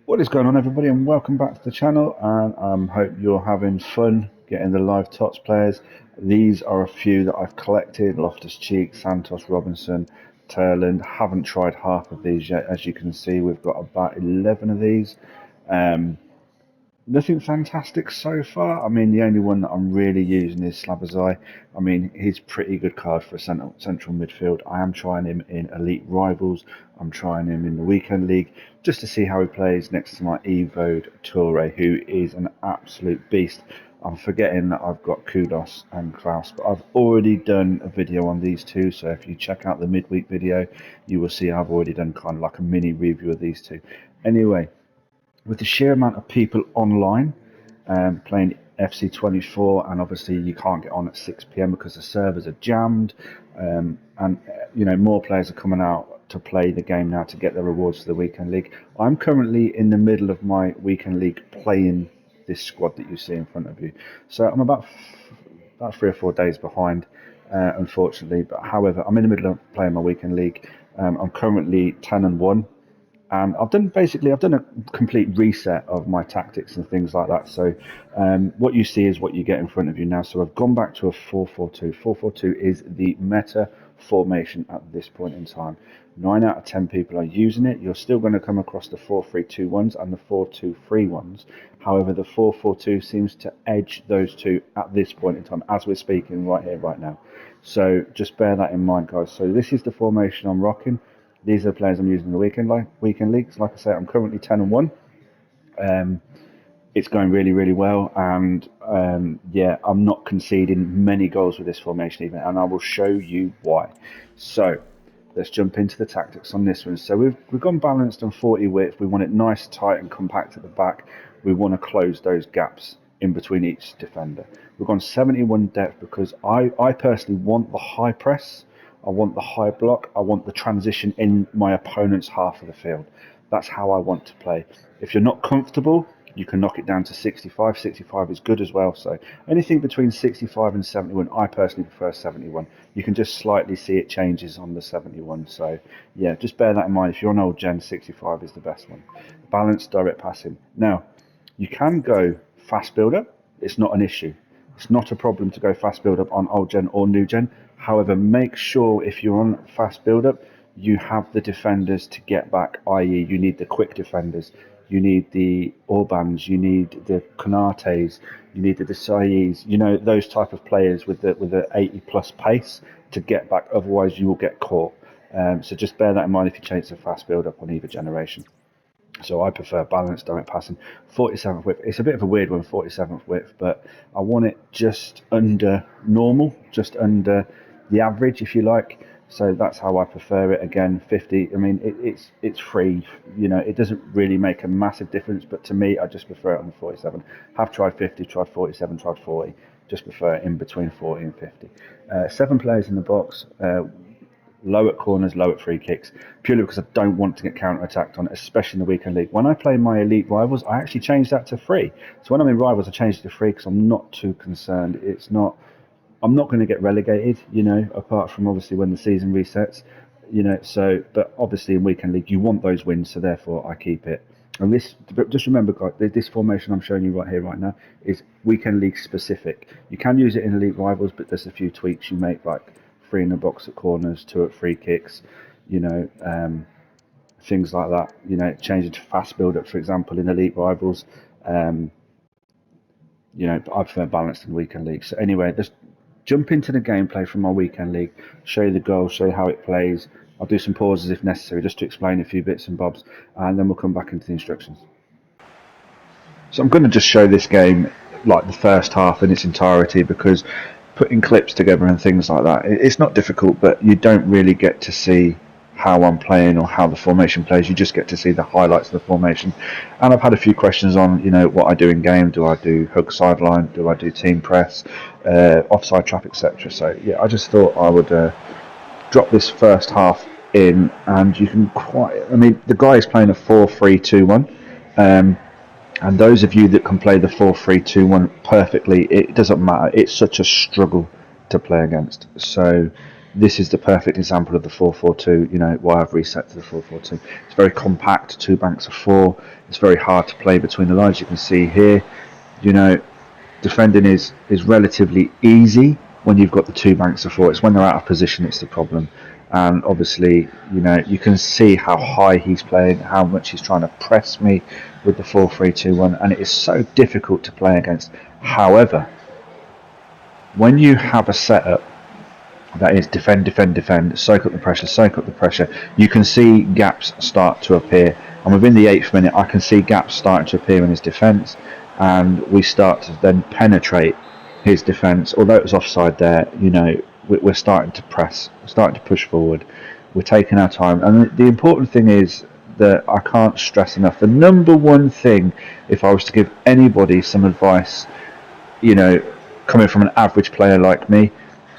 What is going on, everybody, and welcome back to the channel, and hope you're having fun getting the live TOTS players. These are a few that I've collected: Loftus-Cheek, Santos, Robinson, Turland. Haven't tried half of these yet. As you can see, we've got about 11 of these. Nothing fantastic so far. I mean, the only one that I'm really using is Slabazai. I mean, he's a pretty good card for a central midfield. I am trying him in Elite Rivals. I'm trying him in the Weekend League just to see how he plays next to my Evode Toure, who is an absolute beast. I'm forgetting that I've got Kudos and Klaus, but I've already done a video on these two. So if you check out the midweek video, you will see I've already done kind of like a mini review of these two. Anyway, with the sheer amount of people online playing FC24, and obviously you can't get on at 6 p.m. because the servers are jammed, and more players are coming out to play the game now to get their rewards for the weekend league. I'm currently in the middle of my weekend league playing this squad that you see in front of you, so I'm about 3 or 4 days behind, unfortunately. But however, I'm in the middle of playing my weekend league. I'm currently 10-1. And I've done a complete reset of my tactics and things like that. So what you see is what you get in front of you now. So I've gone back to a 4-4-2. 4-4-2 is the meta formation at this point in time. 9 out of 10 people are using it. You're still going to come across the 4-3-2 ones and the 4-2-3 ones. However, the 4-4-2 seems to edge those two at this point in time, as we're speaking right here, right now. So just bear that in mind, guys. So this is the formation I'm rocking. These are the players I'm using in the weekend leagues. Like I say, I'm currently 10-1. It's going really, really well, and yeah, I'm not conceding many goals with this formation even, and I will show you why. So let's jump into the tactics on this one. So we've gone balanced on 40 width. We want it nice, tight, and compact at the back. We want to close those gaps in between each defender. We've gone 71 depth because I personally want the high press. I want the high block. I want the transition in my opponent's half of the field. That's how I want to play. If you're not comfortable, you can knock it down to 65. 65 is good as well. So anything between 65 and 71, I personally prefer 71. You can just slightly see it changes on the 71. So yeah, just bear that in mind. If you're on old gen, 65 is the best one. Balanced direct passing. Now, you can go fast build up. It's not an issue. It's not a problem to go fast build up on old gen or new gen. However, make sure if you're on fast build up, you have the defenders to get back, i.e. you need the quick defenders, you need the Orbans, you need the Konates, you need the Desai's, those type of players with the 80 plus pace to get back, otherwise you will get caught. So just bear that in mind if you change to fast build up on either generation. So I prefer balanced direct passing. 47th width. It's a bit of a weird one, 47th width, but I want it just under normal, just under the average, if you like. So that's how I prefer it. Again, 50. I mean, it's free. It doesn't really make a massive difference, but to me, I just prefer it on the 47. Have tried 50, tried 47, tried 40. Just prefer it in between 40 and 50. 7 players in the box. Low at corners, low at free kicks, purely because I don't want to get counter-attacked on, especially in the weekend league. When I play my elite rivals, I actually changed that to free. So when I'm in rivals, I changed it to free because I'm not too concerned. I'm not going to get relegated, apart from obviously when the season resets, So, but obviously in weekend league, you want those wins, so therefore I keep it. And just remember, guys, this formation I'm showing you right here, right now, is weekend league specific. You can use it in elite rivals, but there's a few tweaks you make, like 3 in the box at corners, 2 at free kicks, things like that. Change it to fast build up, for example, in elite rivals. But I prefer balanced in weekend league. So anyway, let's jump into the gameplay from my weekend league, show you the goal, show you how it plays. I'll do some pauses if necessary, just to explain a few bits and bobs, and then we'll come back into the instructions. So I'm going to just show this game, like the first half in its entirety, because putting clips together and things like that, it's not difficult, but you don't really get to see how I'm playing or how the formation plays. You just get to see the highlights of the formation. And I've had a few questions on, what I do in game. Do I do hug sideline? Do I do team press, offside trap, etc.? So yeah, I just thought I would drop this first half in, and you can the guy is playing a 4-3-2-1. And those of you that can play the 4-3-2-1 perfectly, it doesn't matter. It's such a struggle to play against. So this is the perfect example of the 4-4-2. You know why I've reset to the 4-4-2. It's very compact, two banks of four. It's very hard to play between the lines. You can see here, you know, defending is relatively easy when you've got the two banks of four. It's when they're out of position it's the problem. And obviously, you know, you can see how high he's playing, how much he's trying to press me with the 4-3-2-1, and it is so difficult to play against. However, when you have a setup that is defend, defend, defend, soak up the pressure, soak up the pressure, you can see gaps start to appear. And within the 8th minute, I can see gaps starting to appear in his defence, and we start to then penetrate his defence. Although it was offside there, you know, we're starting to press, we're starting to push forward, we're taking our time. And the important thing is that I can't stress enough, the number one thing, if I was to give anybody some advice, you know, coming from an average player like me,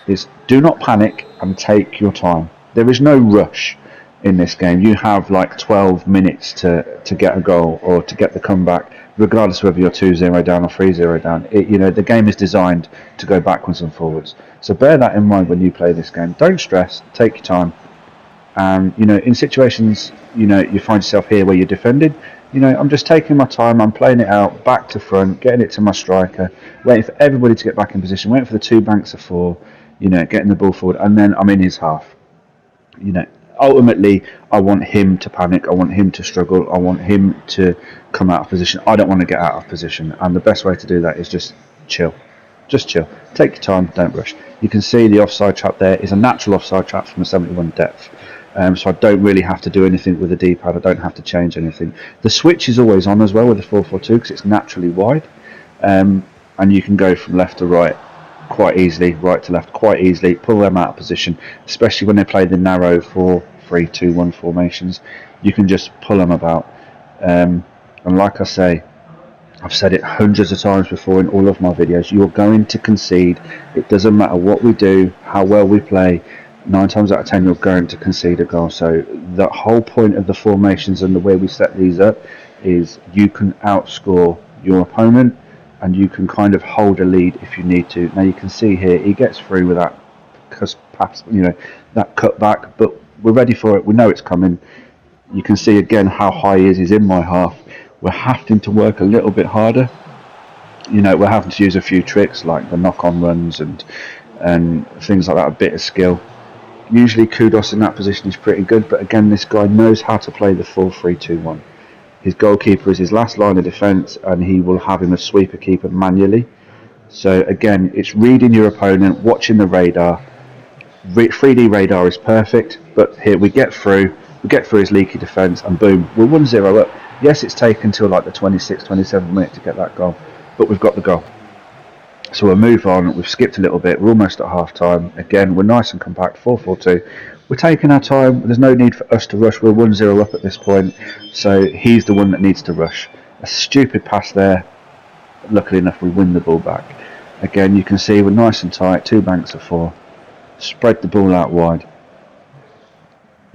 is do not panic and take your time. There is no rush in this game. You have like 12 minutes to get a goal or to get the comeback, regardless of whether you're 2-0 down or 3-0 down. You know, the game is designed to go backwards and forwards. So bear that in mind when you play this game. Don't stress, take your time. And, you know, in situations, you know, you find yourself here where you're defended, you know, I'm just taking my time, I'm playing it out, back to front, getting it to my striker, waiting for everybody to get back in position, waiting for the two banks of four, you know, getting the ball forward, and then I'm in his half. You know, ultimately, I want him to panic, I want him to struggle, I want him to come out of position. I don't want to get out of position, and the best way to do that is just chill. Just chill. Take your time, don't rush. You can see the offside trap there is a natural offside trap from a 71 depth. So I don't really have to do anything with the D-pad. I don't have to change anything. The switch is always on as well with the 4-4-2 because it's naturally wide. And you can go from left to right quite easily, right to left quite easily, pull them out of position, especially when they play the narrow 4-3-2-1 formations. You can just pull them about. And like I say, I've said it hundreds of times before in all of my videos, you're going to concede. It doesn't matter what we do, how well we play, 9 times out of 10 you're going to concede a goal. So the whole point of the formations and the way we set these up is you can outscore your opponent and you can kind of hold a lead if you need to. Now you can see here he gets through with that pass, you know, that cut back, but we're ready for it. We know it's coming. You can see again how high he is. He's in my half. We're having to work a little bit harder. You know, we're having to use a few tricks like the knock-on runs and things like that, a bit of skill. Usually Kudos in that position is pretty good, but again, this guy knows how to play the 4-3-2-1. His goalkeeper is his last line of defence, and he will have him a sweeper keeper manually. So again, it's reading your opponent, watching the radar. 3D radar is perfect, but here we get through his leaky defence, and boom, we're 1-0 up. Yes, it's taken till like the 26th, 27th minute to get that goal, but we've got the goal. So we'll move on. We've skipped a little bit. We're almost at half time. Again, we're nice and compact, 4-4-2. We're taking our time. There's no need for us to rush. We're 1-0 up at this point. So he's the one that needs to rush. A stupid pass there. Luckily enough, we win the ball back. Again, you can see we're nice and tight. Two banks of four. Spread the ball out wide.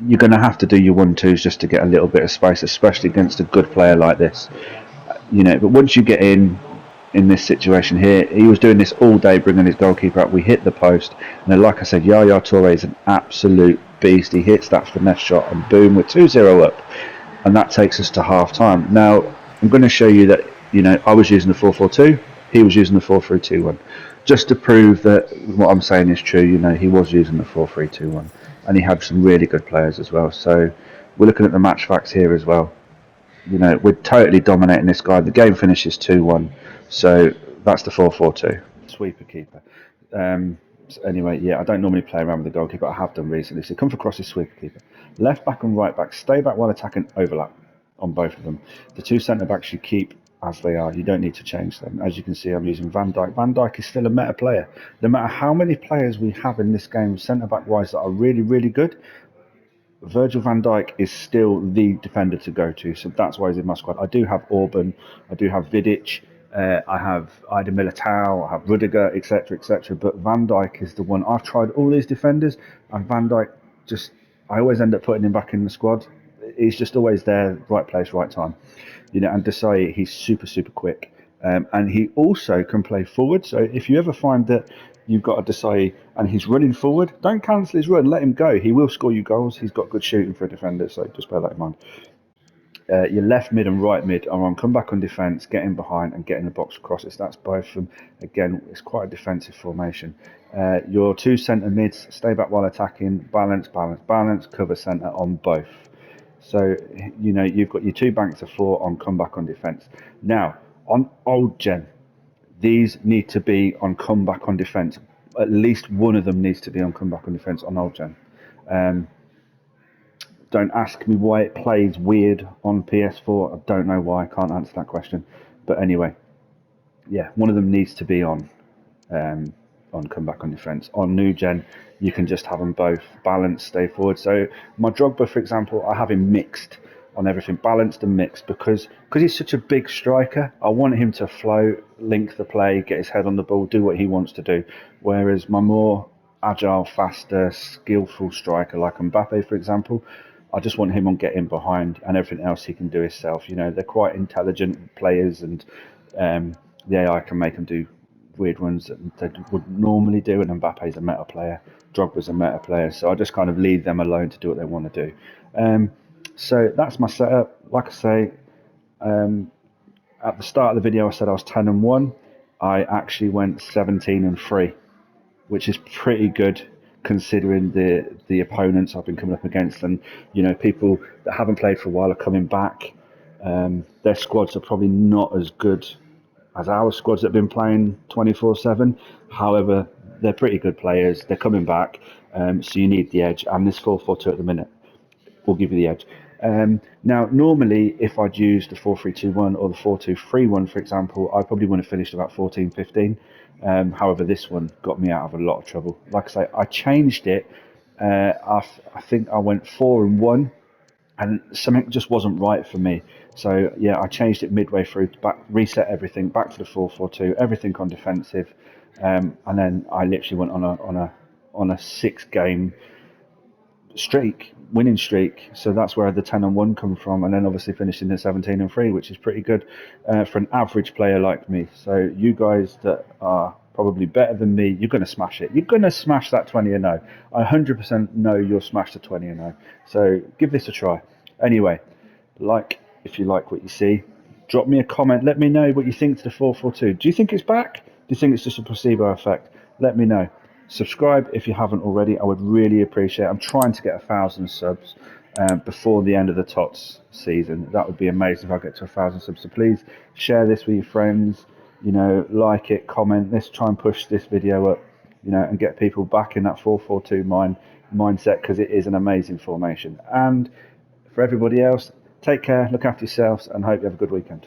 You're going to have to do your 1-2s just to get a little bit of space, especially against a good player like this. You know, but once you get in this situation here, he was doing this all day, bringing his goalkeeper up. We hit the post, and then, like I said, Yaya Toure is an absolute beast. He hits that finesse shot, and boom, we're 2-0 up, and that takes us to half time. Now, I'm going to show you that, you know, I was using the 4-4-2, he was using the 4-3-2-1, just to prove that what I'm saying is true. You know, he was using the 4-3-2-1, and he had some really good players as well. So we're looking at the match facts here as well. You know, we're totally dominating this guy. The game finishes 2-1. So that's the 4-4-2. Sweeper keeper. So anyway, yeah, I don't normally play around with the goalkeeper. I have done recently. So come across this sweeper keeper. Left back and right back. Stay back while attacking, overlap on both of them. The two centre backs you keep as they are. You don't need to change them. As you can see, I'm using Van Dijk. Van Dijk is still a meta player. No matter how many players we have in this game, centre back wise, that are really, really good, Virgil van Dijk is still the defender to go to, so that's why he's in my squad. I do have Orban, I do have Vidic, I have Ida Militao, I have Rudiger, etc., etc. But Van Dijk is the one. I've tried all these defenders, and Van Dijk I always end up putting him back in the squad. He's just always there, right place, right time. You know, and he's super, super quick. And he also can play forward. So if you ever find that you've got to decide, and he's running forward. Don't cancel his run. Let him go. He will score you goals. He's got good shooting for a defender, so just bear that in mind. Your left mid and right mid are on come back on defence, get in behind and get in the box across it. So that's both of them. Again, it's quite a defensive formation. Your two centre mids, stay back while attacking, balance, balance, balance, cover centre on both. So, you've got your two banks of four on comeback on defence. Now, on old gen, these need to be on comeback on defence. At least one of them needs to be on comeback on defence on old gen. Don't ask me why it plays weird on PS4. I don't know why. I can't answer that question. But anyway, yeah, one of them needs to be on comeback on defence. On new gen, you can just have them both balanced, stay forward. So my Drogba, for example, I have him mixed on everything, balanced and mixed, because he's such a big striker. I want him to float, link the play, get his head on the ball, do what he wants to do. Whereas my more agile, faster, skillful striker like Mbappe, for example, I just want him on getting behind, and everything else he can do himself. They're quite intelligent players, and the AI can make them do weird ones that they would normally do. And Mbappe's a meta player, Drogba's a meta player, so I just kind of leave them alone to do what they want to do. So that's my setup. Like I say, at the start of the video, I said I was 10-1. I actually went 17-3, which is pretty good considering the opponents I've been coming up against, and people that haven't played for a while are coming back. Their squads are probably not as good as our squads that have been playing 24/7. However, they're pretty good players. They're coming back, so you need the edge. And this 4-4-2 at the minute will give you the edge. Now, normally, if I'd used the 4-3-2-1 or the 4-2-3-1, for example, I probably would have finished about 14-15. However, this one got me out of a lot of trouble. Like I say, I changed it. I think I went 4-1, and something just wasn't right for me. So yeah, I changed it midway through to reset everything back to the 4-4-2, everything on defensive, and then I literally went on a 6-game winning streak. So that's where the 10-1 come from, and then obviously finishing at 17-3, which is pretty good for an average player like me. So you guys that are probably better than me, you're going to smash it. You're going to smash that 20-0. I 100% know you'll smash the 20-0. So give this a try. Anyway, if you like what you see, drop me a comment. Let me know what you think to the 4-4-2. Do you think it's back? Do you think it's just a placebo effect? Let me know. Subscribe if you haven't already. I would really appreciate it. I'm trying to get 1,000 subs before the end of the TOTS season. That would be amazing if I get to 1,000 subs. So please share this with your friends. Like it, comment. Let's try and push this video up, and get people back in that 4-4-2 mindset, because it is an amazing formation. And for everybody else, take care, look after yourselves, and hope you have a good weekend.